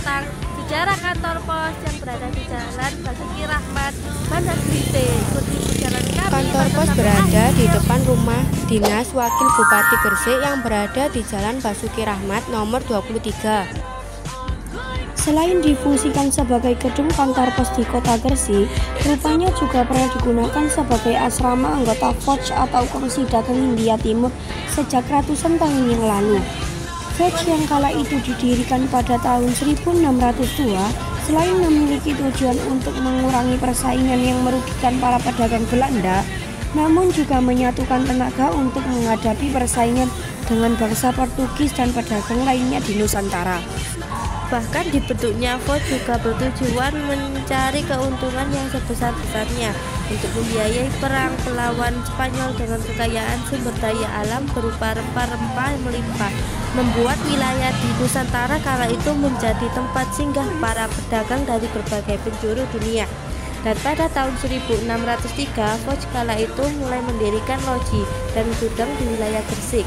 tentang sejarah kantor pos yang berada di Jalan Basuki Rahmat, Bandar Gresik. Ikuti perjalanan kami. Kantor pos berada di depan rumah dinas Wakil Bupati Gresik yang berada di Jalan Basuki Rahmat nomor 23. Selain difungsikan sebagai gedung kantor pos di kota Gresik, rupanya juga pernah digunakan sebagai asrama anggota Fauj atau Komisi Dagang Hindia Timur sejak ratusan tahun yang lalu. Fauj yang kala itu didirikan pada tahun 1602, selain memiliki tujuan untuk mengurangi persaingan yang merugikan para pedagang Belanda, namun juga menyatukan tenaga untuk menghadapi persaingan dengan bangsa Portugis dan pedagang lainnya di Nusantara. Bahkan dibentuknya Fauj juga bertujuan mencari keuntungan yang sebesar-besarnya untuk membiayai perang melawan Spanyol dengan kekayaan sumber daya alam berupa rempah-rempah melimpah, membuat wilayah di Nusantara kala itu menjadi tempat singgah para pedagang dari berbagai penjuru dunia. Dan pada tahun 1603, Fauj kala itu mulai mendirikan loji dan gudang di wilayah Gresik,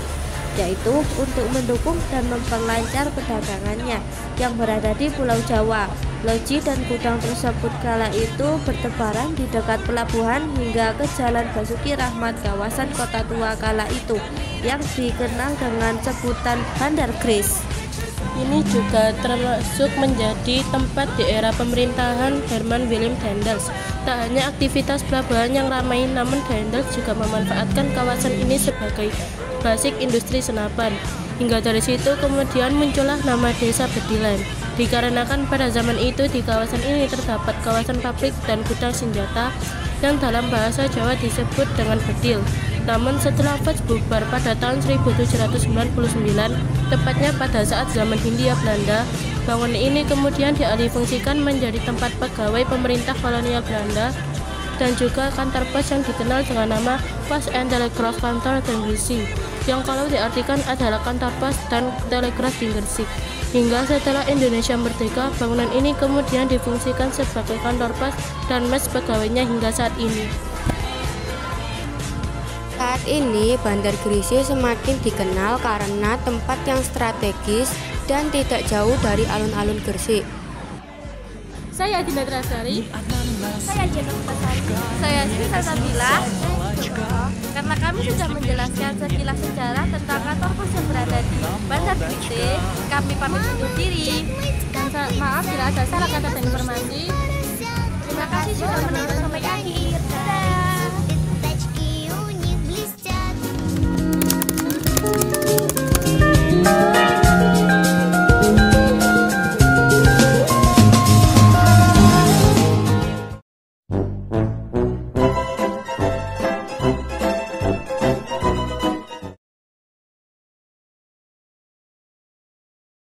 yaitu untuk mendukung dan memperlancar perdagangannya yang berada di Pulau Jawa. Loji dan gudang tersebut kala itu bertebaran di dekat pelabuhan hingga ke Jalan Basuki Rahmat, kawasan Kota Tua kala itu yang dikenal dengan sebutan Bandar Gresik. Ini juga termasuk menjadi tempat di era pemerintahan Herman Willem Daendels. Tak hanya aktivitas pelabuhan yang ramai, namun Daendels juga memanfaatkan kawasan ini sebagai basic industri senapan. Hingga dari situ kemudian muncullah nama Desa Bedilen, dikarenakan pada zaman itu di kawasan ini terdapat kawasan pabrik dan gudang senjata yang dalam bahasa Jawa disebut dengan bedil. Namun setelah Fauj bubar pada tahun 1799, tepatnya pada saat zaman Hindia Belanda, bangunan ini kemudian dialihfungsikan menjadi tempat pegawai pemerintah kolonial Belanda dan juga kantor pos yang dikenal dengan nama Post and Telegraph Kantor di Gresik, yang kalau diartikan adalah kantor pos dan telegraf di Gresik. Hingga setelah Indonesia merdeka, bangunan ini kemudian difungsikan sebagai kantor pos dan mes pegawainya hingga saat ini. Saat ini Bandar Gresik semakin dikenal karena tempat yang strategis dan tidak jauh dari alun-alun Gresik. Saya Dinda Trasari. Saya Jenny Pasari. Saya Sri Salsabila. Karena kami sudah menjelaskan sekilas sejarah tentang kantor pos yang berada di Bandar Gresik, kami pamit undur diri. Dan maaf bila ada salah kata dan informasi. Terima kasih sudah menonton sampai akhir. Dadah.